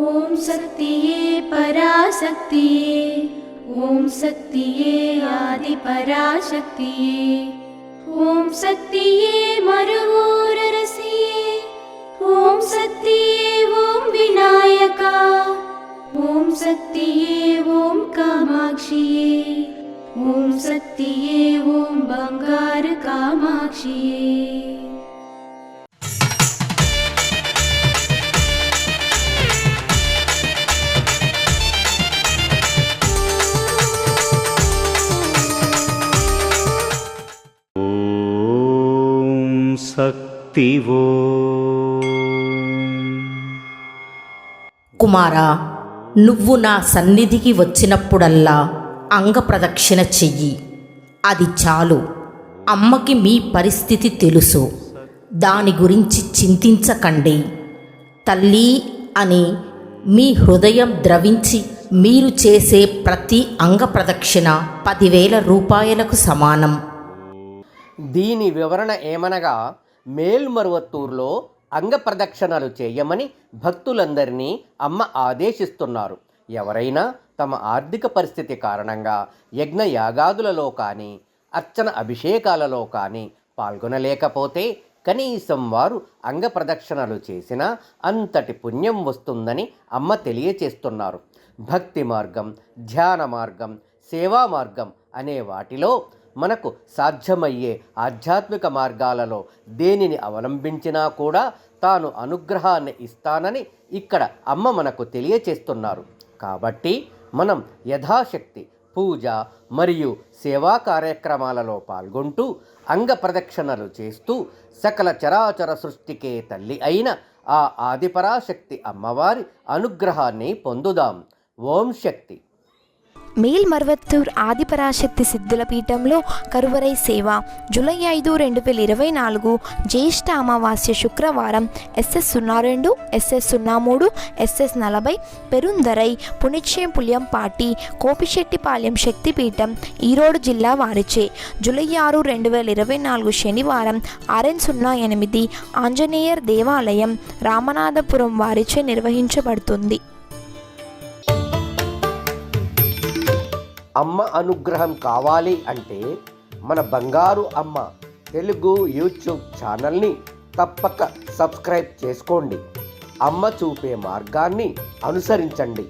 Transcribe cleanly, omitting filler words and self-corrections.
ఓం శక్తియే పరాశక్తియే, ఓం శక్తియే ఆది పరాశక్తియే, ఓం శక్తియే మరువూరరసియే, ఓం శక్తియే ఓం వినాయక, ఓం శక్తియే ఓం కామాక్షియే, ఓం శక్తియే ఓం బంగారు కామాక్షియే. శక్తివో కుమారా, నువ్వు నా సన్నిధికి వచ్చినప్పుడల్లా అంగప్రదక్షిణ చెయ్యి. అది చాలు. అమ్మకి మీ పరిస్థితి తెలుసు. దాని గురించి చింతించకండి. తల్లి అని మీ హృదయం ద్రవించి మీరు చేసే ప్రతి అంగప్రదక్షిణ 10,000 రూపాయలకు సమానం. దీని వివరణ ఏమనగా, మేల్మరువత్తూరులో అంగప్రదక్షిణలు చేయమని భక్తులందరినీ అమ్మ ఆదేశిస్తున్నారు. ఎవరైనా తమ ఆర్థిక పరిస్థితి కారణంగా యజ్ఞ యాగాదులలో కానీ అర్చన అభిషేకాలలో కానీ పాల్గొనలేకపోతే కనీసం వారు అంగప్రదక్షిణలు చేసినా అంతటి పుణ్యం వస్తుందని అమ్మ తెలియచేస్తున్నారు. భక్తి మార్గం, ధ్యాన మార్గం, సేవా మార్గం అనే వాటిలో మనకు సాధ్యమయ్యే ఆధ్యాత్మిక మార్గాలలో దేనిని అవలంబించినా కూడా తాను అనుగ్రహాన్ని ఇస్తానని ఇక్కడ అమ్మ మనకు తెలియచేస్తున్నారు. కాబట్టి మనం యథాశక్తి పూజ మరియు సేవా కార్యక్రమాలలో పాల్గొంటూ అంగప్రదక్షిణలు చేస్తూ సకల చరాచర సృష్టికే తల్లి అయిన ఆ ఆదిపరాశక్తి అమ్మవారి అనుగ్రహాన్ని పొందుదాం. ఓం శక్తి. మేల్మరువత్తూర్ ఆదిపరాశక్తి సిద్ధుల పీఠంలో కరువరై సేవ జూలై 5, 2024 జ్యేష్ఠ అమావాస్య శుక్రవారం SS02, SS03, SS40 పెరుందరై పునిచ్చయం పులియంపాటి కోపిశెట్టిపాలెం శక్తిపీఠం ఈరోడు జిల్లా వారిచే జూలై 6, 2024 శనివారం RN08 ఆంజనేయర్ దేవాలయం రామనాథపురం వారిచే నిర్వహించబడుతుంది. అమ్మ అనుగ్రహం కావాలి అంటే మన బంగారు అమ్మ తెలుగు యూట్యూబ్ ఛానల్ని తప్పక సబ్స్క్రైబ్ చేసుకోండి. అమ్మ చూపే మార్గాన్ని అనుసరించండి.